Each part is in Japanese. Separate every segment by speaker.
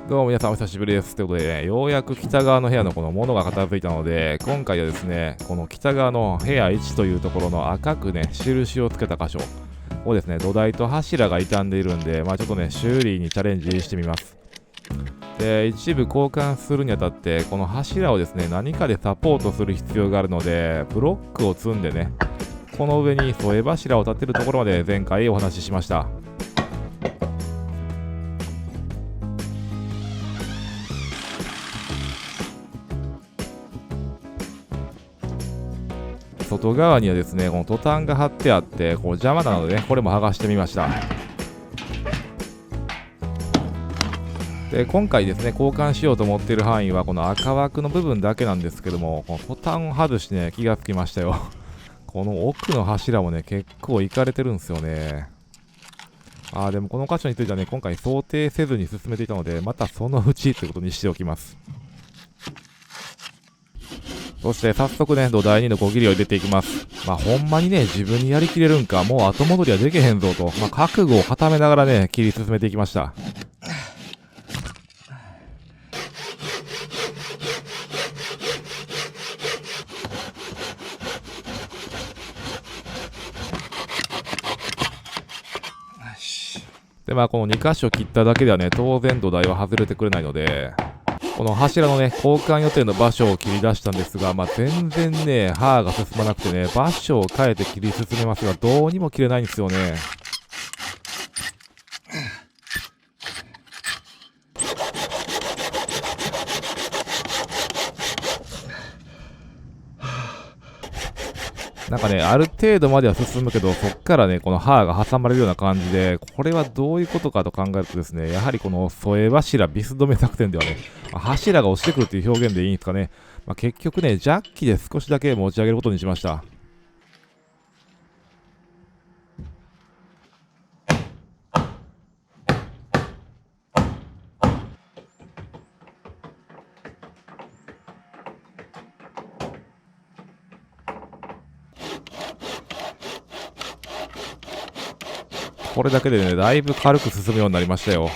Speaker 1: どうも皆さんお久しぶりです。ということでね、ようやく北側の部屋のこの物が片付いたので、今回はですね、この北側の部屋1というところの赤くね、印をつけた箇所をですね、土台と柱が傷んでいるんで、ちょっとね、修理にチャレンジしてみます。で、一部交換するにあたって、この柱をですね、何かでサポートする必要があるので、ブロックを積んでね、この上に添え柱を立てるところまで前回お話ししました。外側にはですね、このトタンが貼ってあって、こう邪魔なのでね、これも剥がしてみました。で、今回ですね、交換しようと思っている範囲は、この赤枠の部分だけなんですけども、このトタンを外してね、気がつきましたよ。この奥の柱もね、結構いかれてるんですよね。でもこの箇所についてはね、今回想定せずに進めていたので、またそのうちということにしておきます。そして早速ね、土台にのこぎりを入れていきます。ほんまにね、自分にやりきれるんか、もう後戻りはできへんぞと、覚悟を固めながらね、切り進めていきました。で、この2箇所切っただけではね、当然土台は外れてくれないので、この柱のね、交換予定の場所を切り出したんですが、全然ね、刃が進まなくてね、場所を変えて切り進めますが、どうにも切れないんですよね。なんかね、ある程度までは進むけど、そっからね、この刃が挟まれるような感じで、これはどういうことかと考えるとですね、やはりこの添え柱ビス止め作戦ではね、柱が落ちてくるという表現でいいんですかね。結局ね、ジャッキで少しだけ持ち上げることにしました。これだけでね、だいぶ軽く進むようになりましたよ。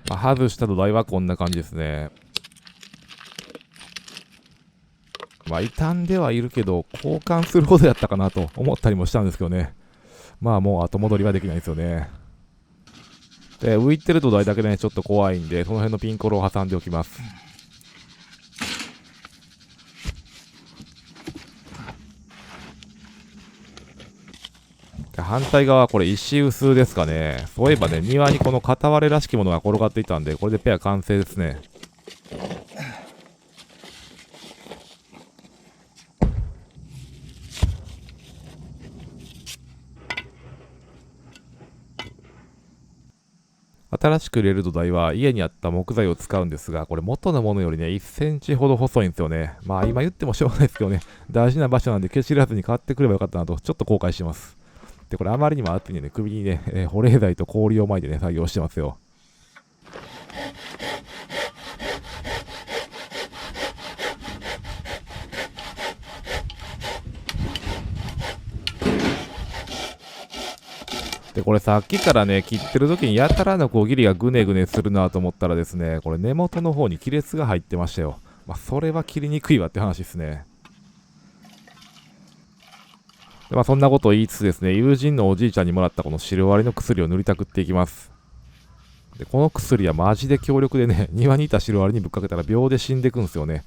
Speaker 1: 外した土台はこんな感じですね。傷んではいるけど、交換するほどやったかなと思ったりもしたんですけどね。もう後戻りはできないですよね。で、浮いてる土台だけでね、ちょっと怖いんで、その辺のピンコロを挟んでおきます。反対側はこれ石臼ですかね。そういえばね、庭にこの片割れらしきものが転がっていたんで、これでペア完成ですね。新しく入れる土台は家にあった木材を使うんですが、これ元のものよりね、1センチほど細いんですよね。今言ってもしょうがないですけどね、大事な場所なんでケチらずに買ってくればよかったなと、ちょっと後悔してます。で、これあまりにも暑いんでね、首にね、保冷剤と氷を巻いてね、作業してますよ。で、これさっきからね、切ってる時にやたらのこうギリがグネグネするなと思ったらですね、これ根元の方に亀裂が入ってましたよ。それは切りにくいわって話ですね。で、そんなことを言いつつですね、友人のおじいちゃんにもらったこのシロアリの薬を塗りたくっていきます。で、この薬はマジで強力でね、庭にいたシロアリにぶっかけたら秒で死んでいくんですよね。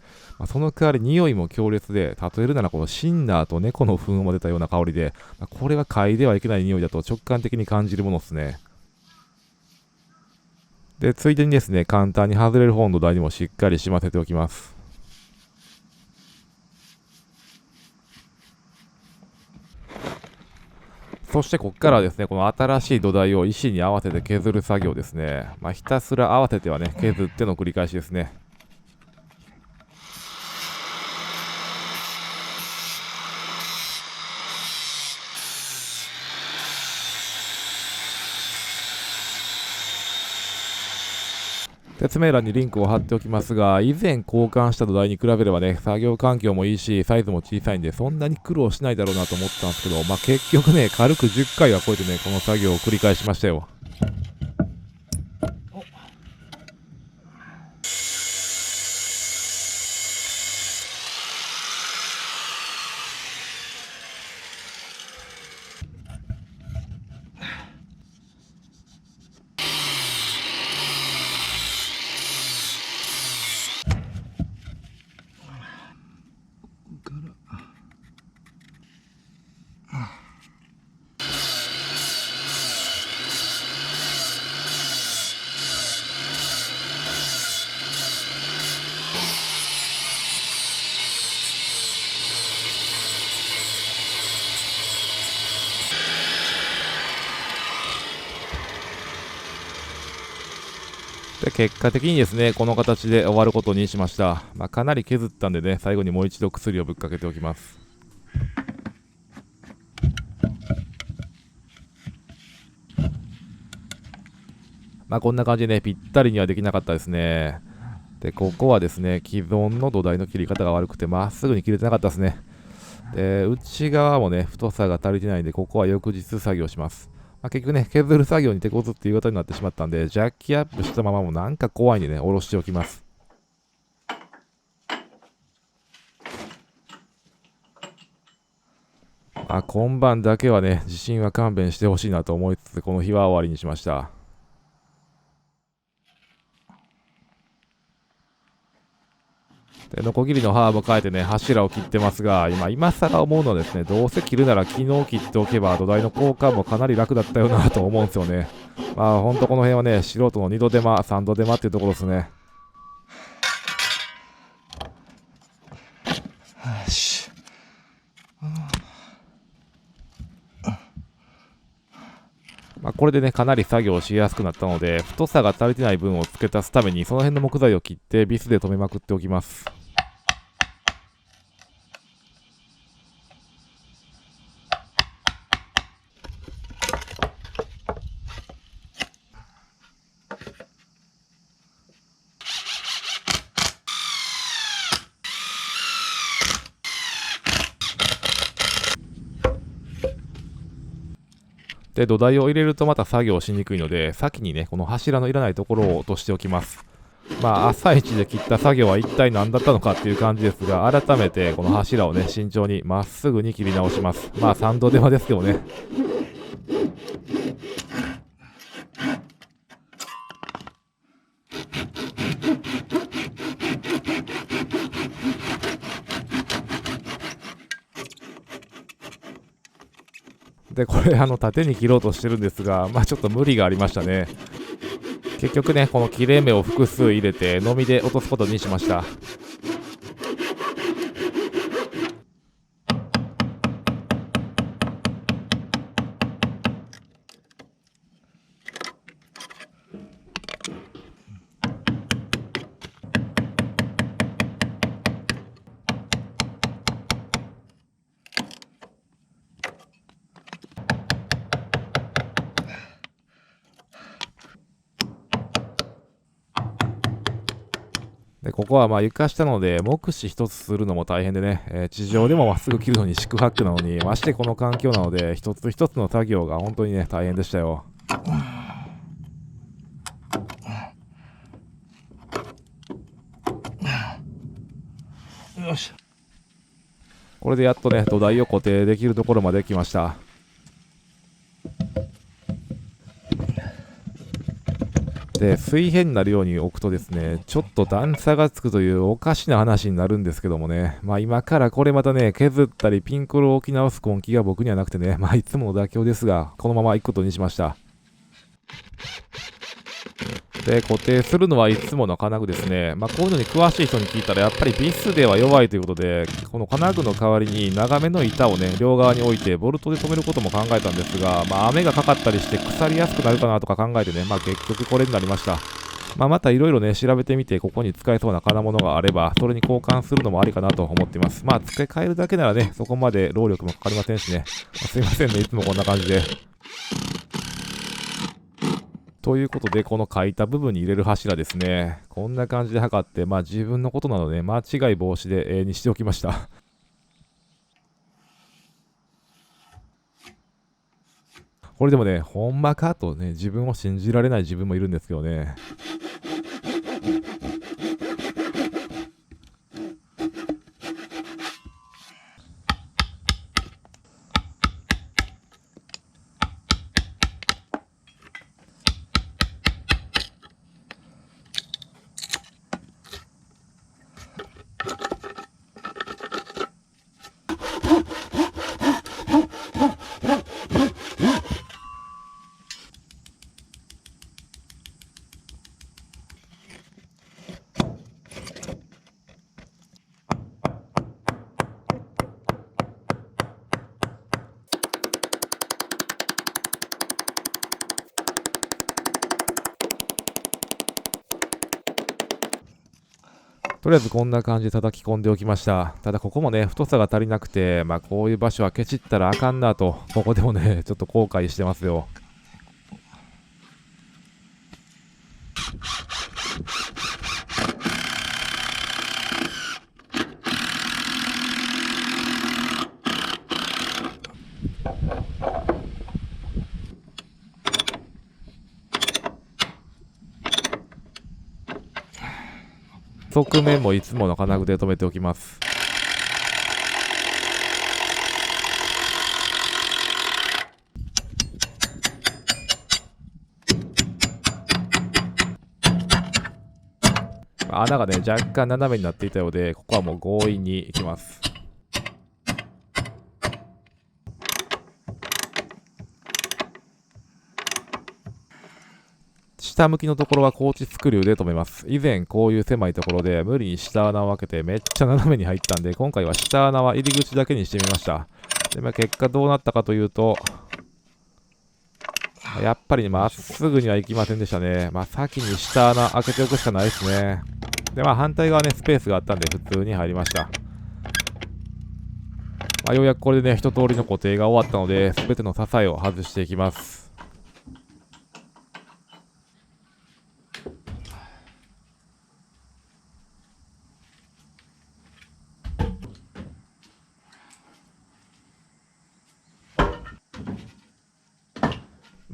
Speaker 1: その代わり匂いも強烈で、例えるならこのシンナーと猫の糞も出たような香りで、これは嗅いではいけない匂いだと直感的に感じるものですね。で、ついでにですね、簡単に外れる方の台にもしっかりしませておきます。そしてここからはですね、この新しい土台を石に合わせて削る作業ですね。ひたすら合わせてはね、削っての繰り返しですね。説明欄にリンクを貼っておきますが、以前交換した土台に比べればね、作業環境もいいし、サイズも小さいんで、そんなに苦労しないだろうなと思ったんですけど、結局ね、軽く10回は超えてね、この作業を繰り返しましたよ。で結果的にですね、この形で終わることにしました。かなり削ったんでね、最後にもう一度薬をぶっかけておきます。こんな感じでね、ぴったりにはできなかったですね。で、ここはですね、既存の土台の切り方が悪くて、まっすぐに切れてなかったですね。で、内側もね、太さが足りてないんで、ここは翌日作業します。結局ね、削る作業に手こずっていうことになってしまったんで、ジャッキアップしたままもなんか怖いんでね、下ろしておきます。今晩だけはね、地震は勘弁してほしいなと思いつつ、この日は終わりにしました。で、ノコギリの刃も変えてね、柱を切ってますが、今更思うのはですね、どうせ切るなら昨日切っておけば土台の交換もかなり楽だったよなと思うんですよね。ほんとこの辺はね、素人の2度手間、3度手間っていうところですね。よし。これでね、かなり作業しやすくなったので、太さが足りてない分を付け足すために、その辺の木材を切ってビスで留めまくっておきます。で、土台を入れるとまた作業しにくいので、先にね、この柱のいらないところを落としておきます。朝一で切った作業は一体何だったのかっていう感じですが、改めてこの柱をね、慎重にまっすぐに切り直します。3度手間ですけどね。で、これ縦に切ろうとしてるんですが、ちょっと無理がありましたね。結局ね、この切れ目を複数入れて、のみで落とすことにしました。で、ここは床下なので、目視一つするのも大変でね、地上でもまっすぐ切るのに四苦八苦なのに、ましてこの環境なので、一つ一つの作業が本当にね、大変でしたよ。よし。これでやっとね、土台を固定できるところまで来ました。で、水平になるように置くとですね、ちょっと段差がつくというおかしな話になるんですけどもね、今からこれまたね、削ったりピンコロを置き直す根気が僕にはなくてね、いつもの妥協ですが、このまま行くことにしました。で、固定するのはいつもの金具ですね。こういうのに詳しい人に聞いたら、やっぱりビスでは弱いということで、この金具の代わりに長めの板をね、両側に置いて、ボルトで留めることも考えたんですが、雨がかかったりして腐りやすくなるかなとか考えてね、結局これになりました。またいろいろね、調べてみて、ここに使えそうな金物があれば、それに交換するのもありかなと思っています。付け替えるだけならね、そこまで労力もかかりませんしね。すいませんね、いつもこんな感じで。ということで、この書いた部分に入れる柱ですね。こんな感じで測って、自分のことなので、間違い防止で、にしておきました。これでもね、ほんまかとね、自分を信じられない自分もいるんですけどね。とりあえずこんな感じで叩き込んでおきました。ただここもね、太さが足りなくて、こういう場所はケチったらあかんなと、ここでもね、ちょっと後悔してますよ。側面もいつもの金具で留めておきます。穴がね、若干斜めになっていたようで、ここはもう強引にいきます。下向きのところはコーチスクリューで留めます。以前こういう狭いところで無理に下穴を開けてめっちゃ斜めに入ったんで、今回は下穴は入り口だけにしてみました。で、結果どうなったかというと、やっぱりまっすぐにはいきませんでしたね。先に下穴開けておくしかないですね。で、反対側ね、スペースがあったんで普通に入りました。ようやくこれでね、一通りの固定が終わったので、全ての支えを外していきます。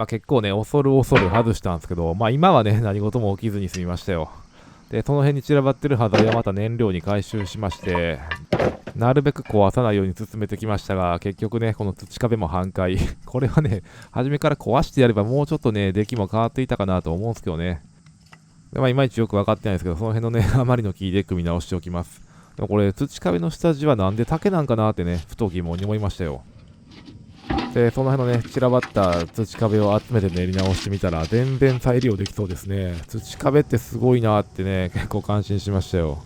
Speaker 1: 結構ね、恐る恐る外したんですけど、今はね、何事も起きずに済みましたよ。で、その辺に散らばってる端材はまた燃料に回収しまして、なるべく壊さないように進めてきましたが、結局ね、この土壁も半壊。これはね、初めから壊してやればもうちょっとね、出来も変わっていたかなと思うんですけどね。で、いまいちよく分かってないですけど、その辺のね、あまりの木で組み直しておきます。でもこれ、土壁の下地はなんで竹なんかなってね、ふと疑問に思いましたよ。で、その辺のね、散らばった土壁を集めて練り直してみたら、全然再利用できそうですね。土壁ってすごいなってね、結構感心しましたよ。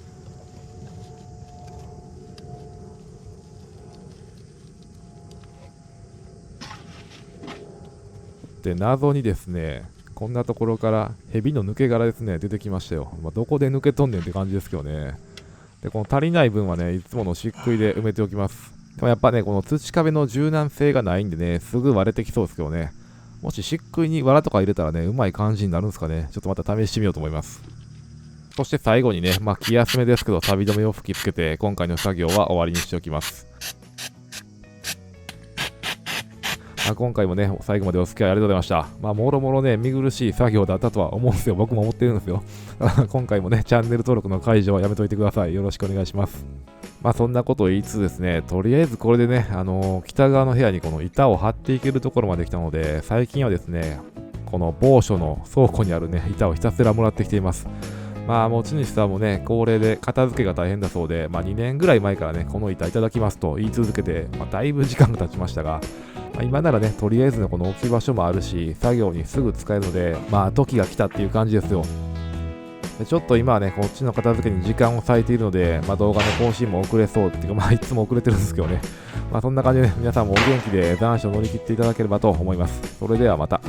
Speaker 1: で、謎にですね、こんなところから蛇の抜け殻ですね、出てきましたよ。どこで抜けとんねんって感じですけどね。で、この足りない分はね、いつもの漆喰で埋めておきます。でもやっぱね、この土壁の柔軟性がないんでね、すぐ割れてきそうですけどね。もし漆喰に藁とか入れたらね、うまい感じになるんですかね。ちょっとまた試してみようと思います。そして最後にね、気休めですけど、錆止めを吹き付けて、今回の作業は終わりにしておきます。今回もね、最後までお付き合いありがとうございました。もろもろね、見苦しい作業だったとは思うんですよ。僕も思ってるんですよ。今回もね、チャンネル登録の解除はやめといてください。よろしくお願いします。そんなことを言いつつですね、とりあえずこれでね、北側の部屋にこの板を張っていけるところまで来たので、最近はですね、この某所の倉庫にあるね、板をひたすらもらってきています。持ち主さんもね、高齢で片付けが大変だそうで、2年ぐらい前からね、この板いただきますと言い続けて、だいぶ時間が経ちましたが、今ならね、とりあえずのこの置き場所もあるし、作業にすぐ使えるので、時が来たっていう感じですよ。でちょっと今はね、こっちの片付けに時間を割いているので、動画の更新も遅れそうっていうか、いつも遅れてるんですけどね。そんな感じで、ね、皆さんもお元気で残暑を乗り切っていただければと思います。それではまた。